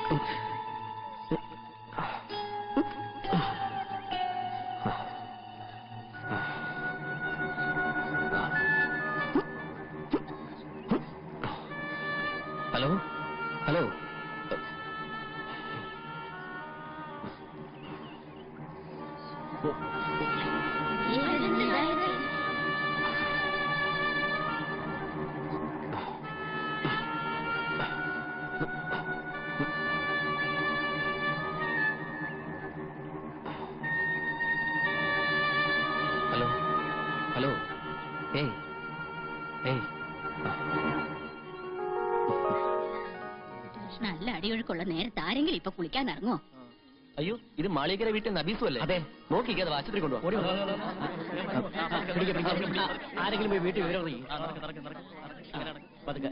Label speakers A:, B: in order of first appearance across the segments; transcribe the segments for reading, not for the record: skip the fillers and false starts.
A: Hello hello hello hello ഏയ് ഏയ്
B: നല്ല അടിയൊഴുക്കുള്ള നേരത്തെ ആരെങ്കിലും ഇപ്പൊ കുളിക്കാൻ ഇറങ്ങോ?
A: അയ്യോ, ഇത് മാളികര വീട്ടിൽ നബീസും അല്ലേ? അതെ. നോക്കിക്കേ, അത് ആശുപത്രി കൊണ്ടുപോകും.
C: ആരെങ്കിലും പോയി വീട്ടിൽ വിവരം പതുക്കെ.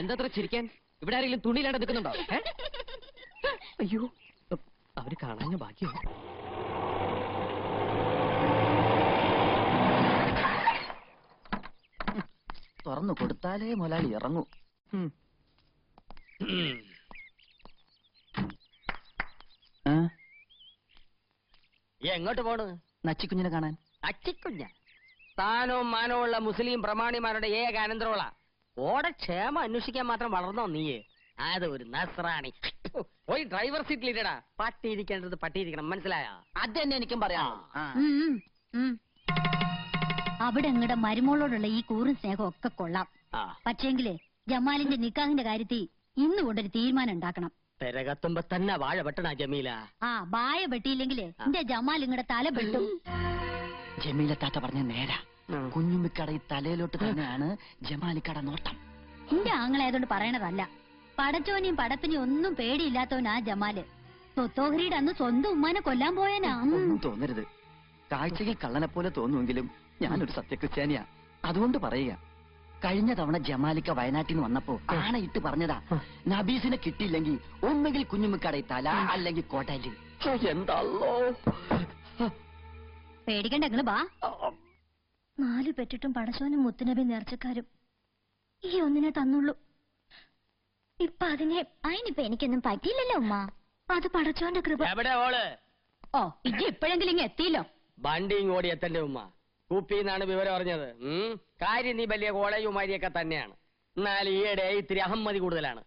A: എന്തത്ര ചിരിക്കാൻ? ഇവിടെ ആരെങ്കിലും തുണിയിലാണ്ട് നിൽക്കുന്നുണ്ടോ? അയ്യോ, അവര് കാണാൻ ബാക്കിയോ?
C: തുറന്നു കൊടുത്താലേ മുതലാളി ഇറങ്ങൂ.
D: എങ്ങോട്ട് പോണ്?
C: നച്ചിക്കുഞ്ഞിനെ കാണാൻ.
D: അച്ചിക്കുഞ്ഞ താനോ മാനോ ഉള്ള മുസ്ലിം പ്രമാണിമാരുടെ ഏക അനന്തരമുള്ള ഓടെ ക്ഷേമം അന്വേഷിക്കാൻ മാത്രം വളർന്നോ നീയെ? അത് ഒരു നസ്രാണി. പോയി ഡ്രൈവർ സീറ്റിലിട്ടടാ. പട്ടിയിരിക്കേണ്ടത് പട്ടിയിരിക്കണം, മനസ്സിലായോ?
C: അതെന്നെ എനിക്കും പറയാം.
B: അവിടെ നിങ്ങളുടെ മരുമോളോടുള്ള ഈ കൂറും സ്നേഹം ഒക്കെ കൊള്ളാം. പക്ഷേങ്കില് ജമാലിന്റെ നിക്കാഹിന്റെ കാര്യത്തിൽ ഇന്ന് കൊണ്ടൊരു തീരുമാനം ഉണ്ടാക്കണം.
D: പെരകത്തുമ്പോ തന്നെ വാഴ വെട്ടണ ജമീല.
B: വായ വെട്ടിയില്ലെങ്കിലേ എന്റെ ജമാൽ ഇങ്ങടെ തല വെട്ടും.
C: ജമീല താത്ത പറഞ്ഞ നേരാ. കുഞ്ഞുമ്മിക്കട ഈ തലയിലോട്ട് തന്നെയാണ് ജമാലിക്കട നോട്ടം.
B: എന്റെ ആങ്ങളായതുകൊണ്ട് പറയണതല്ല. പടച്ചോനെയും പടപ്പിനെയും ഒന്നും പേടിയില്ലാത്തവനാ ജമാല്. സ്വത്തോഹരിയുടെ അന്ന് സ്വന്തം ഉമ്മാനെ കൊല്ലാൻ പോയനാ.
C: ഒന്നും തോന്നരുത്. കാഴ്ചയിൽ കള്ളനെ പോലെ തോന്നുമെങ്കിലും ഞാനൊരു സത്യക്രിസ്ത്യാനിയാ. അതുകൊണ്ട് പറയുക, കഴിഞ്ഞ തവണ ജമാലിക്ക വയനാട്ടിൽ നിന്ന് വന്നപ്പോ ആണയിട്ട് പറഞ്ഞതാ, നബീസിനെ കിട്ടിയില്ലെങ്കിൽ ഒന്നുകിൽ കുഞ്ഞുമ്മിക്കട തല അല്ലെങ്കിൽ കോട്ടയില്.
D: എന്താണല്ലോ
B: പേടിക്കണ്ട, നിങ്ങള് ബാ. 4 പെറ്റിട്ടും പടച്ചോനും മുത്തുനബി നേർച്ചക്കാരും ഈ ഒന്നിനെ തന്നുള്ളൂ. ഇപ്പൊ അതിനിപ്പോ എനിക്കൊന്നും പറ്റിയില്ലല്ലോ ഉമ്മ. അത് പടച്ചോന്റെ കൃപ.
D: എവിടെ ഓള്?
B: ഇത് ഇപ്പോഴെങ്കിലും ഇങ്ങ് എത്തിയില്ലോ.
D: വണ്ടിയും ഓടി എത്തന്റെ ഉമ്മ. കുപ്പിന്നാണ് വിവരം അറിഞ്ഞത്. കാര്യം നീ വലിയ കോളേജുമാരിയൊക്കെ തന്നെയാണ്. എന്നാൽ ഈയിടെ ഇത്തിരി അഹമ്മതി കൂടുതലാണ്.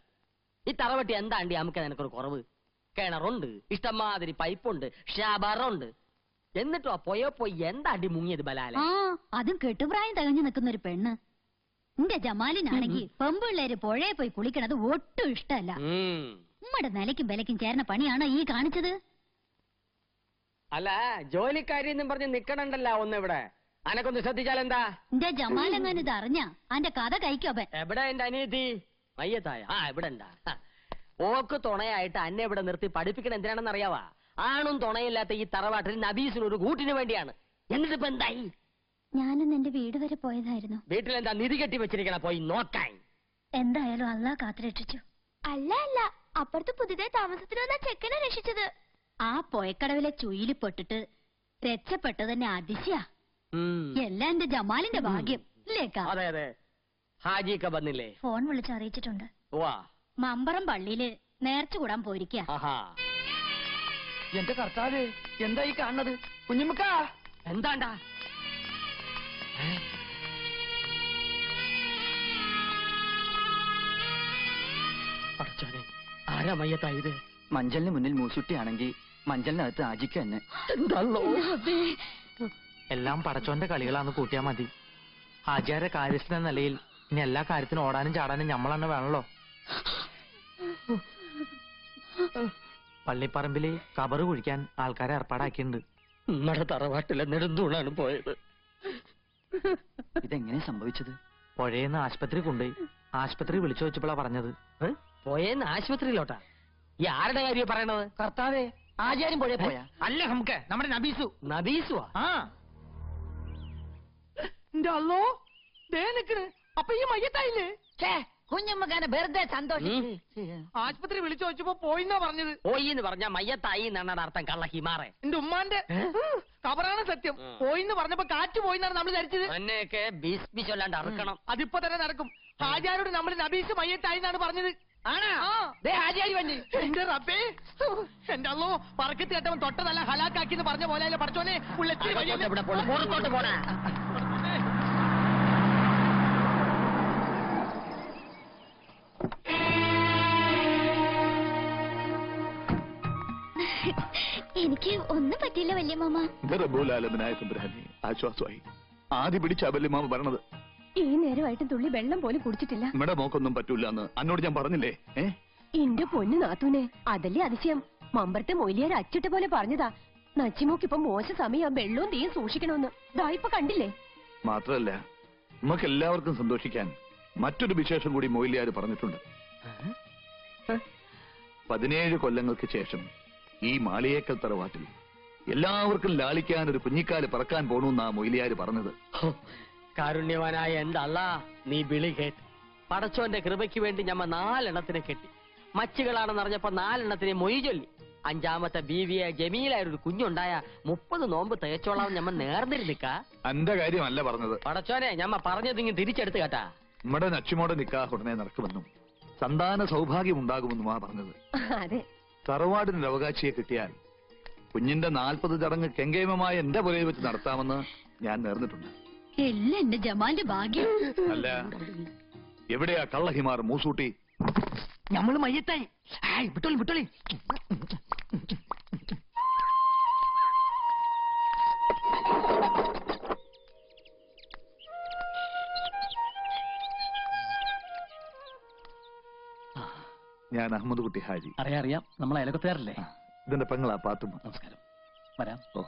D: ഈ തറവട്ടി എന്താണ്ടി നമുക്ക് നിനക്കൊരു കുറവ്? കിണറുണ്ട്, ഇഷ്ടംമാതിരി പൈപ്പുണ്ട്, ഷാബറുണ്ട്. എന്നിട്ടോ പോയി എന്താണ്ടി മുങ്ങിയത് ബലാല?
B: അതും കെട്ടുപ്രായം തികഞ്ഞു നിൽക്കുന്ന ഒരു പെണ്ണ്. എന്റെ ജമാലിനാണെങ്കിൽ പെമ്പിള്ളേര് പുഴയെ പോയി കുളിക്കണത് ഒട്ടും ഇഷ്ടമല്ല. ഉമ്മയുടെ നിലയ്ക്കും വിലയ്ക്കും ചേർന്ന പണിയാണോ ഈ കാണിച്ചത്?
D: അല്ല, ജോലിക്കാരിന്നും പറഞ്ഞ് നിക്കണണ്ടല്ല ഒന്നിവിടെ. അനക്കൊന്ന് ശ്രദ്ധിച്ചാലെന്താ?
B: എന്റെ ജമാലെങ്ങാനും ഇത് അറിഞ്ഞ അന്റെ കഥ കഴിക്കോപ്പൻ.
D: എവിടെ എന്റെ അനിയത്തി? മയ്യത്തായ? ഇവിടെ ഉണ്ടാ. ഓക്ക് തുണയായിട്ട് അന്നെ ഇവിടെ നിർത്തി പഠിപ്പിക്കണം എന്തിനാണെന്ന് അറിയാവാ? ആണും തുണയില്ലാത്ത ഈ തറവാട്ടിൽ നബീസിനൊരു കൂട്ടിന് വേണ്ടിയാണ്. എന്നിട്ടിപ്പോ എന്തായി?
B: ഞാനൊന്ന് എന്റെ വീട് വരെ പോയതായിരുന്നു.
D: വീട്ടിലെന്താ നിധി കെട്ടി വെച്ചിരിക്കണ? പോയി നോക്കാൻ.
B: എന്തായാലും അള്ളാഹ് കാത്തുരക്ഷിച്ചു.
E: അല്ല അപ്പുറത്ത് പുതിയതായി താമസത്തിന് വന്ന ചെക്കനെ രക്ഷിച്ചത്.
B: ആ പൊയക്കടവിലെ ചുയില് പെട്ടിട്ട് രക്ഷപ്പെട്ടത് തന്നെ അതിശയാ. എല്ലാം എന്റെ ജമാലിന്റെ ഭാഗ്യം ഇല്ലേക്കാ?
D: അതെ അതെ. ഹാജിക്ക വന്നില്ലേ?
B: ഫോൺ വിളിച്ചറിയിച്ചിട്ടുണ്ട്. മമ്പറം പള്ളിയില് നേർച്ച കൂടാൻ പോയിരിക്കാ.
C: എന്റെ കർത്താവ്, എന്താ ഈ കാണുന്നത്? കുഞ്ഞുമുക്ക
D: എന്താണ്ടാ? ആരാ മയ്യത്തായത്?
C: മഞ്ചലിന് മുന്നിൽ മൂസുട്ടിയാണെങ്കിൽ മഞ്ചലിനകത്ത് ആജിക്ക തന്നെ.
F: എല്ലാം പടച്ചോന്റെ കളികളാന്ന് കൂട്ടിയാ മതി. ഹാജിയാരെ കാര്യസ്ഥ എന്ന നിലയിൽ ഇനി എല്ലാ കാര്യത്തിനും ഓടാനും ചാടാനും ഞമ്മളെന്നെ വേണല്ലോ. പള്ളിപ്പറമ്പില് കബറ് കുഴിക്കാൻ ആൾക്കാരെ ഏർപ്പാടാക്കിയിട്ടുണ്ട്.
D: നമ്മുടെ തറവാട്ടിലെ നെടുന്തൂണാണ് പോയത്.
C: ഇതെങ്ങനെ സംഭവിച്ചത്?
F: പുഴയെന്ന് ആശുപത്രി കൊണ്ടുപോയി. ആശുപത്രി വിളിച്ചു വെച്ചപ്പോഴാ പറഞ്ഞത്.
D: പോയെന്ന് ആശുപത്രിയിലോട്ടാ? ഈ ആരുടെ കാര്യം പറയണത്?
C: കർത്താവേ, ആചാര്യം പുഴ പോയാ?
F: അല്ല, നമുക്ക് നമ്മുടെ നബീസു.
D: നബീസുവാ?
F: അപ്പൊ ഈ മയ്യത്തായില്ലേ?
C: കുഞ്ഞുമ്മക്കാനെ വെറുതെ സന്തോഷം.
F: ആശുപത്രി വിളിച്ചു വെച്ചപ്പോ പോയിന്നാ പറഞ്ഞത്.
D: പോയിന്ന് പറഞ്ഞ മയ്യത്തായി എന്നാണ് അർത്ഥം. കള്ള ഹിമാറെ.
F: എന്റെ ഉമ്മാന്റെ
C: കബറാണ് സത്യം. പോയിന്ന് പറഞ്ഞപ്പോ കാറ്റ് പോയിന്നാണ് നമ്മൾ ധരിച്ചത്.
D: എന്നെയൊക്കെ ബീസ്ബി ചൊല്ലാണ്ട് അറുക്കണം.
C: അതിപ്പോ തന്നെ നടക്കും. ഹാജിയാരോട് നമ്മൾ നബീസ് മയ്യത്തായിന്നാണ് പറഞ്ഞത്. ആണാ? ഹാജിയാരി വണ്ടി. എന്റെ റബ്ബേ, എന്റെ അല്ലോ പറക്കത്ത് കേട്ടവൻ തൊട്ടതല്ല ഹലാക്കാക്കിന്ന് പറഞ്ഞ പോലെ പഠിച്ചോനെ
D: പുറത്തോട്ട് പോടാ.
B: എനിക്ക് ഒന്നും പറ്റില്ല വല്യമ്മ.
G: ആശ്വാസമായി. ആദ്യ പിടിച്ച വല്യമാമ പറഞ്ഞത്.
B: ഈ നേരമായിട്ടും തുള്ളി വെള്ളം പോലും കുടിച്ചിട്ടില്ല.
G: ഇവിടെ മോക്കൊന്നും പറ്റൂല എന്ന് എന്നോട് ഞാൻ പറഞ്ഞില്ലേ?
B: എന്റെ പൊന്നു നാത്തൂനെ, അതല്ലേ അതിശയം. മമ്പറത്തെ മൊയിലിയാർ അച്ചിട്ട പോലെ പറഞ്ഞതാ, നച്ചിമോക്കിപ്പൊ മോശ സമയം വെള്ളവും തീയും സൂക്ഷിക്കണമെന്ന്. ദായിപ്പൊ കണ്ടില്ലേ?
G: മാത്രല്ല നമുക്ക് എല്ലാവർക്കും സന്തോഷിക്കാൻ മറ്റൊരു വിശേഷം കൂടി മൊയിലിയാർ പറഞ്ഞിട്ടുണ്ട്. 17 കൊല്ലങ്ങൾക്ക് ശേഷം ഈ മാളിയേക്കൽ തറവാട്ടിൽ എല്ലാവർക്കും ലാളിക്കാൻ ഒരു കുഞ്ഞിക്കാല് പറക്കാൻ പോണെന്നാ മൊയിലിയാര് പറഞ്ഞത്.
D: കാരുണ്യവാനായ എന്തല്ലാ നീ വിളി കേട്ട്. പടച്ചോന്റെ കൃപയ്ക്ക് വേണ്ടി ഞമ്മ 4 എണ്ണത്തിനെ കെട്ടി. മച്ചുകളാണെന്ന് അറിഞ്ഞപ്പോ 4 എണ്ണത്തിനെ മൊയ് ചൊല്ലി. 5ാമത്തെ ബീവിയെ ജമീലായ ഒരു കുഞ്ഞുണ്ടായ 30 നോമ്പ് തേച്ചോളാം ഞമ്മ നേർന്നിരുന്നിക്ക.
G: എന്റെ കാര്യമല്ല പറഞ്ഞത്.
D: പടച്ചോനെ ഞമ്മ പറഞ്ഞതിങ്ങ് തിരിച്ചെടുത്ത് കേട്ടാ.
G: നമ്മുടെ നച്ചുമോടെ നിക്കാഹ് ഉടനെ നടക്കുമെന്നും സന്താന സൗഭാഗ്യം ഉണ്ടാകുമെന്നുമാ പറഞ്ഞത്.
B: അതെ,
G: തറവാടിന് അവകാശിയെ കിട്ടിയാൽ കുഞ്ഞിന്റെ 40 ചടങ്ങ് കെങ്കേമമായ എന്റെ പുരയിൽ വെച്ച് നടത്താമെന്ന് ഞാൻ നേർന്നിട്ടുണ്ട്.
B: എല്ലാം എന്റെ ജമാലിന്റെ ഭാഗ്യം.
G: അല്ല, എവിടെയാ കള്ളഹിമാർ മൂസൂട്ടി?
C: നമ്മള് മയ്യത്തായി. വിട്ടോളി വിട്ടോളി.
G: ഞാൻ അഹമ്മദ് കുട്ടി ഹാജി.
A: അറിയാം, നമ്മൾ അയലക്കത്തുകാരല്ലേ?
G: ഇതെന്റെ പെങ്ങളാ പാത്തുമ്മ.
A: നമസ്കാരം. വരാം.
G: ഓ